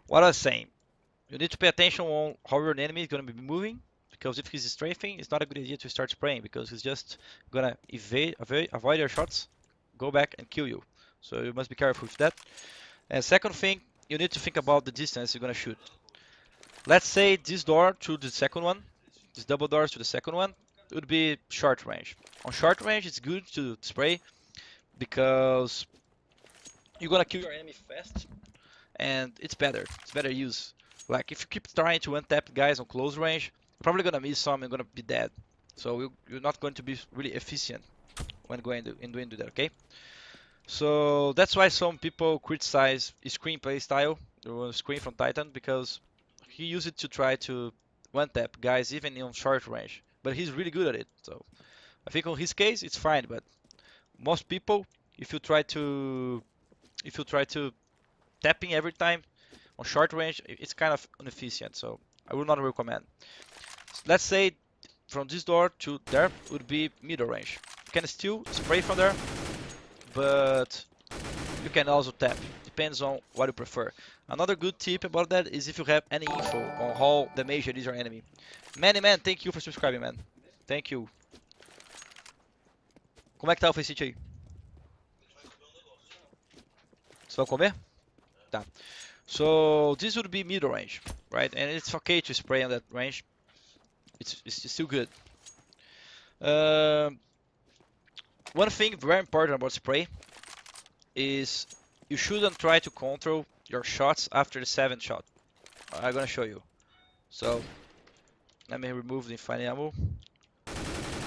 What I was saying, you need to pay attention on how your enemy is going to be moving, because if he's strafing, it's not a good idea to start spraying, because he's just gonna avoid your shots, go back and kill you. So you must be careful with that. And second thing, you need to think about the distance you're gonna shoot. Let's say this door to the second one, this double doors to the second one, would be short range. On short range, it's good to spray because you're gonna kill your enemy fast, and it's better. It's better use. Like if you keep trying to untap guys on close range, you're probably gonna miss some and gonna be dead. So you're not going to be really efficient when going to, in doing that. Okay. So that's why some people criticize screenplay style, or screen from Titan, because he used it to try to one tap guys even on short range. But he's really good at it. So I think on his case it's fine. But most people, if you try to tapping every time on short range, it's kind of inefficient. So I would not recommend. Let's say from this door to there would be middle range. You can still spray from there, but you can also tap. Depends on what you prefer. Another good tip about that is if you have any info on how damaged is your enemy. Man, thank you for subscribing, man. Thank you. Como é que tá o Faceit aí? Você vai comer? Tá. So this would be middle range, right? And it's okay to spray on that range. It's still good. One thing very important about spray is you shouldn't try to control your shots after the 7th shot. I'm gonna show you. So let me remove the infinite ammo.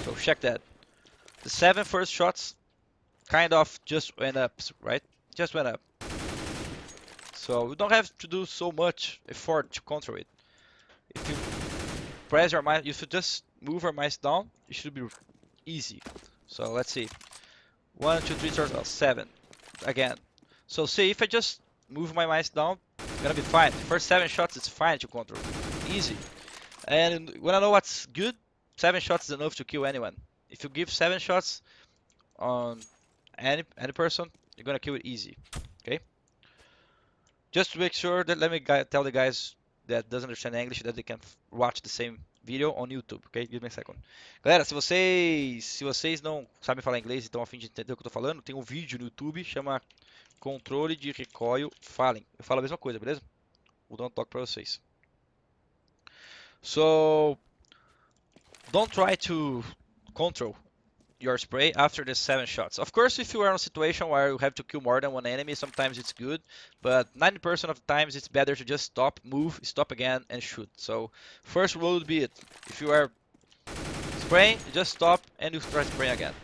So check that. The 7 first shots kind of just went up, right? Just went up. So you don't have to do so much effort to control it. If you press your mouse, if you just move your mouse down, it should be easy. So let's see. 1, 2, 3, 4, 7. Again. So see, if I just move my mouse down, it's gonna be fine. The first 7 shots is fine to control. Easy. And when I know what's good, 7 shots is enough to kill anyone. If you give 7 shots on any person, you're gonna kill it easy. Okay? Just to make sure that let me tell the guys that doesn't understand English that they can watch the same video on YouTube, ok? Give me a second. Galera, se vocês não sabem falar inglês e estão a fim de entender o que eu tô falando, tem um vídeo no YouTube chama Controle de Recoil FalleN. Eu falo a mesma coisa, beleza? Vou dar um toque pra vocês. So, don't try to control your spray after the 7 shots. Of course, if you are in a situation where you have to kill more than one enemy, sometimes it's good, but 90% of the times it's better to just stop, move, stop again, and shoot. So first rule would be it. If you are spraying, you just stop and you try spraying again.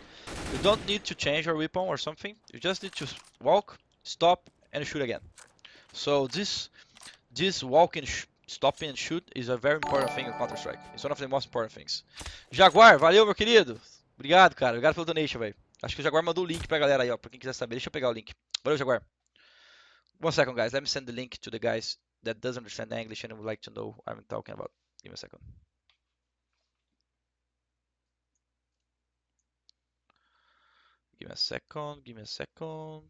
You don't need to change your weapon or something. You just need to walk, stop, and shoot again. So this walking, stopping and shoot is a very important thing in Counter-Strike. It's one of the most important things. Jaguar, valeu, meu querido. Obrigado, cara. Obrigado pelo donation, velho. Acho que o Jaguar mandou o link pra galera aí, ó. Pra quem quiser saber. Deixa eu pegar o link. Valeu, Jaguar. 1 second, guys. Let me send the link to the guys that doesn't understand English and would like to know what I'm talking about. Give me a second. Give me a second. Give me a second.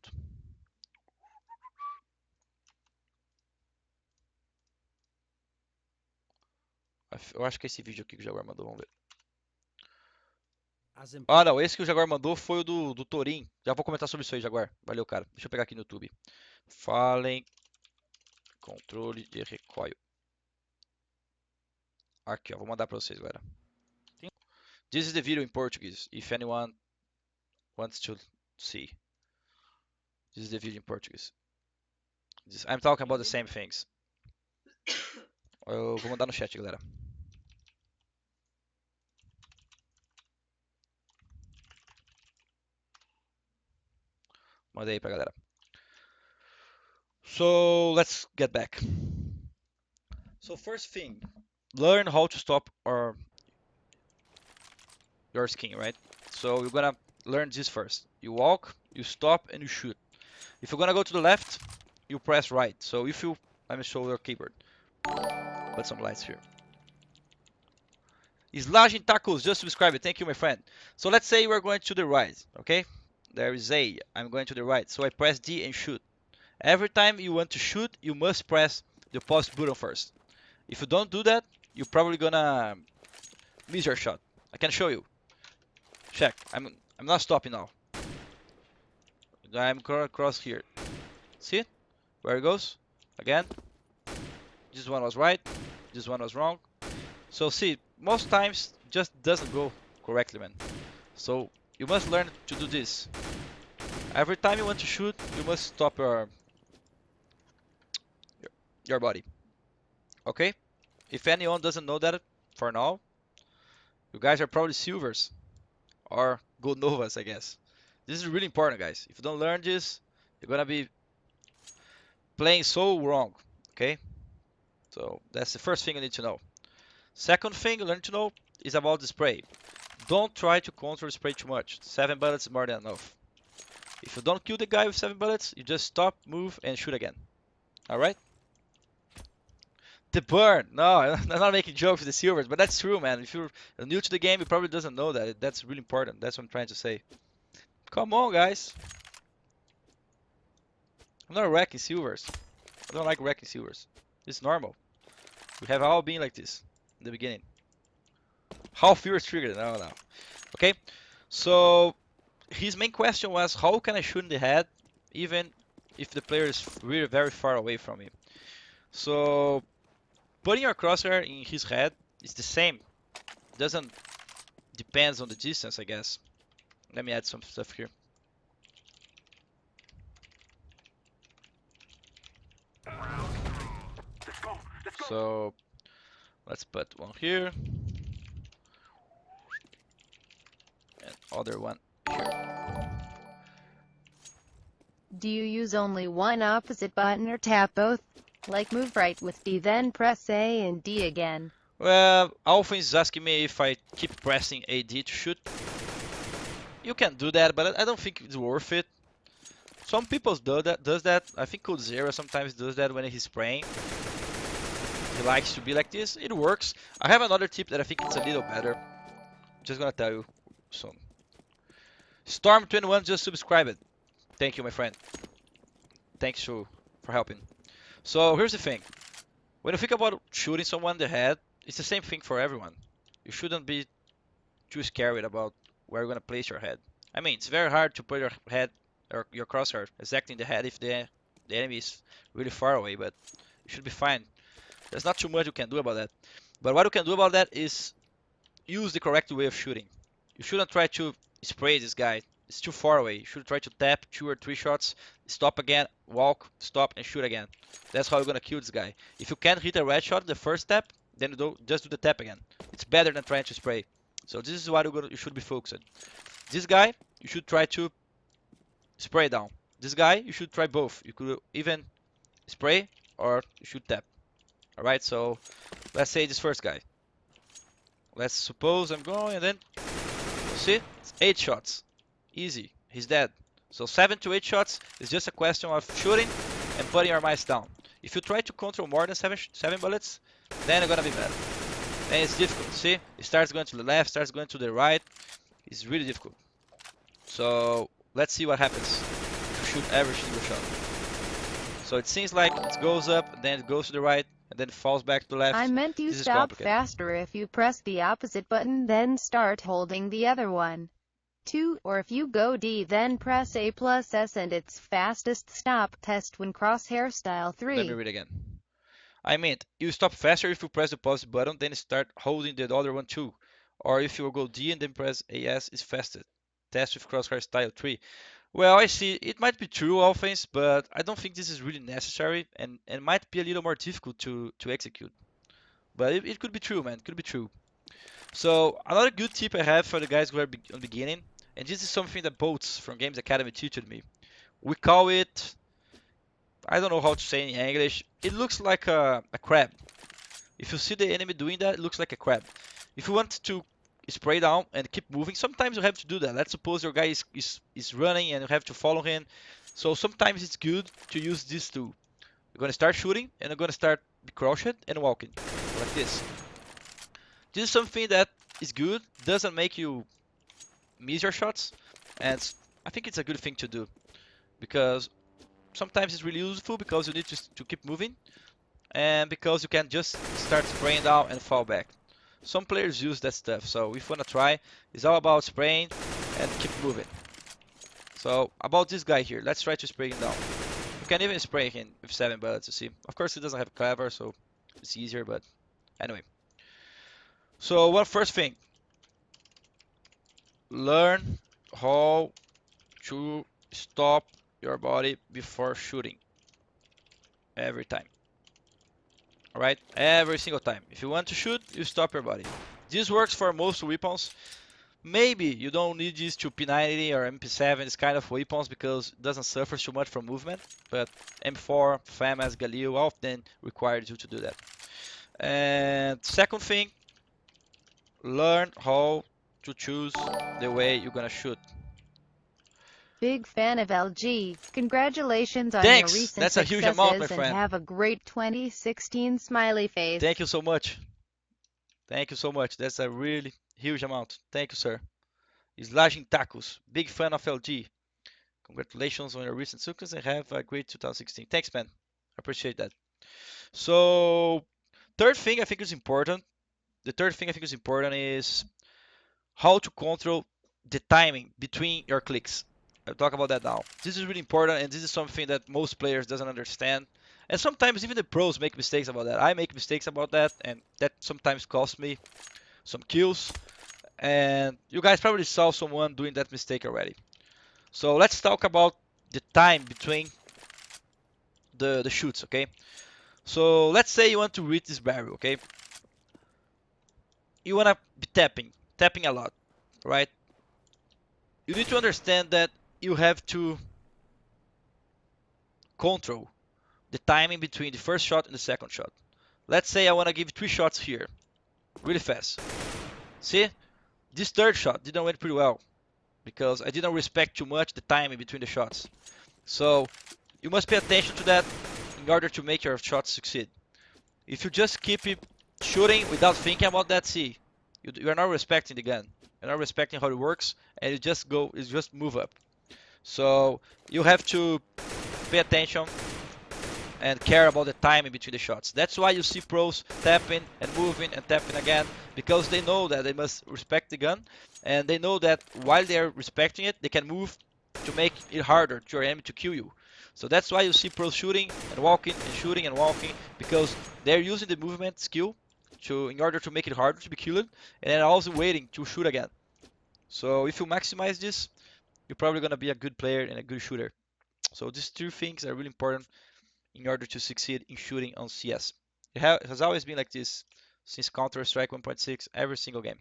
Eu acho que é esse vídeo aqui que o Jaguar mandou. Vamos ver. Ah, não. Esse que o Jaguar mandou foi o do Torin. Já vou comentar sobre isso aí, Jaguar. Valeu, cara. Deixa eu pegar aqui no YouTube. FalleN controle de recoil. Aqui, ó. Vou mandar pra vocês, galera. This is the video in Portuguese, if anyone wants to see. This is the video in Portuguese. I'm talking about the same things. Eu vou mandar no chat, galera. Mandei aí pra galera. So let's get back. So first thing, learn how to stop your skin, right? So you're gonna learn this first. You walk, you stop, and you shoot. If you're gonna go to the left, you press right. So if you, let me show your keyboard. Put some lights here. Slajin Tacos, just subscribe. Thank you, my friend. So let's say we're going to the right, okay? There is A. I'm going to the right. So I press D and shoot. Every time you want to shoot, you must press the pause button first. If you don't do that, you're probably gonna miss your shot. I can show you. Check. I'm not stopping now. I'm gonna cross here. See where it goes? Again. This one was right. This one was wrong. So see, most times just doesn't go correctly, man. So you must learn to do this. Every time you want to shoot, you must stop your body. Okay? If anyone doesn't know that for now, you guys are probably silvers or gold novas, I guess. This is really important, guys. If you don't learn this, you're gonna be playing so wrong. Okay? So that's the first thing you need to know. Second thing you learn to know is about the spray. Don't try to counter spray too much. 7 bullets is more than enough. If you don't kill the guy with 7 bullets, you just stop, move, and shoot again. Alright? The burn. No, I'm not making jokes with the silvers, but that's true, man. If you're new to the game, you probably doesn't know that. That's really important. That's what I'm trying to say. Come on, guys. I'm not wrecking silvers. I don't like wrecking silvers. It's normal. We have all been like this in the beginning. How fear triggered? No. Okay, so his main question was, how can I shoot in the head even if the player is really very far away from me? So putting your crosshair in his head is the same. Doesn't depends on the distance, I guess. Let me add some stuff here. So let's put one here and other one here. Do you use only one opposite button or tap both? Like move right with D then press A and D again. Well, Alpha is asking me if I keep pressing AD to shoot. You can do that, but I don't think it's worth it. Some people does that. I think Code Zero sometimes does that when he's spraying. He likes to be like this. It works. I have another tip that I think it's a little better. Just gonna tell you soon. Storm21 just subscribed. Thank you, my friend. Thanks for helping. So here's the thing. When you think about shooting someone in the head, it's the same thing for everyone. You shouldn't be too scared about where you're gonna place your head. I mean, it's very hard to put your head or your crosshair exactly in the head if the enemy is really far away, but you should be fine. There's not too much you can do about that. But what you can do about that is use the correct way of shooting. You shouldn't try to spray this guy. It's too far away. You should try to tap 2 or 3 shots, stop again, walk, stop, and shoot again. That's how you're gonna kill this guy. If you can't hit a red shot the first tap, then just do the tap again. It's better than trying to spray. So this is what you should be focusing. This guy, you should try to spray down. This guy, you should try both. You could even spray or you should tap. Alright, so let's say this first guy. Let's suppose I'm going and then, see, it's 8 shots. Easy, he's dead. So 7 to 8 shots is just a question of shooting and putting your mice down. If you try to control more than 7 bullets, then you're gonna be bad. And it's difficult, see? It starts going to the left, starts going to the right. It's really difficult. So let's see what happens if you shoot every single shot. So it seems like it goes up, then it goes to the right, and then it falls back to the left. I meant you stop faster if you press the opposite button then start holding the other one. 2, or if you go D then press A plus S and its fastest stop test when crosshair style 3. Let me read again. I meant you stop faster if you press the pause button, then start holding the other one too. Or if you go D and then press AS is fastest. Test with crosshair style 3. Well, I see. It might be true, offense, but I don't think this is really necessary, and might be a little more difficult to execute. But it could be true, man. It could be true. So another good tip I have for the guys who are on beginning, and this is something that Boats from Games Academy taught me. We call it, I don't know how to say in English. It looks like a crab. If you see the enemy doing that, it looks like a crab. If you want to spray down and keep moving, sometimes you have to do that. Let's suppose your guy is running and you have to follow him. So sometimes it's good to use this tool. You're gonna start shooting and you're gonna start crouched and walking like this. This is something that is good, doesn't make you miss your shots, and I think it's a good thing to do because sometimes it's really useful because you need to keep moving, and because you can just start spraying down and fall back. Some players use that stuff, so if you wanna try, it's all about spraying and keep moving. So about this guy here, let's try to spray him down. You can even spray him with 7 bullets, you see. Of course he doesn't have clever, so it's easier, but anyway. So one first thing, learn how to stop your body before shooting every time. Alright? Every single time. If you want to shoot, you stop your body. This works for most weapons. Maybe you don't need this to P90 or MP7, this kind of weapons, because it doesn't suffer too much from movement. But M4, FAMAS, Galil, all of them require you to do that. And second thing, learn how to choose the way you're gonna shoot. Big fan of LG. Congratulations on your Thanks! recent That's a huge amount, my successes and friend. have a great 2016 smiley face. Thank you so much. Thank you so much. That's a really huge amount. Thank you, sir. Slashing Tacos. Big fan of LG. Congratulations on your recent success and have a great 2016. Thanks, man. I appreciate that. So, third thing I think is important. The third thing I think is important is how to control the timing between your clicks. I'll talk about that now. This is really important, and this is something that most players doesn't understand. And sometimes even the pros make mistakes about that. I make mistakes about that, and that sometimes costs me some kills. And you guys probably saw someone doing that mistake already. So let's talk about the time between the shoots, okay? So let's say you want to reach this barrel, okay? You want to be tapping a lot, right? You need to understand that you have to control the timing between the first shot and the second shot. Let's say I want to give 3 shots here, really fast. See, this third shot didn't went pretty well because I didn't respect too much the timing between the shots. So you must pay attention to that in order to make your shots succeed. If you just keep it shooting without thinking about that, see, you're not respecting the gun. You're not respecting how it works, and you just move up. So you have to pay attention and care about the timing between the shots. That's why you see pros tapping and moving and tapping again, because they know that they must respect the gun, and they know that while they're respecting it, they can move to make it harder to your enemy to kill you. So that's why you see pros shooting and walking and shooting and walking, because they're using the movement skill in order to make it harder to be killed, and then also waiting to shoot again. So if you maximize this, you're probably gonna be a good player and a good shooter. So these 2 things are really important in order to succeed in shooting on CS. It has always been like this since Counter-Strike 1.6, every single game.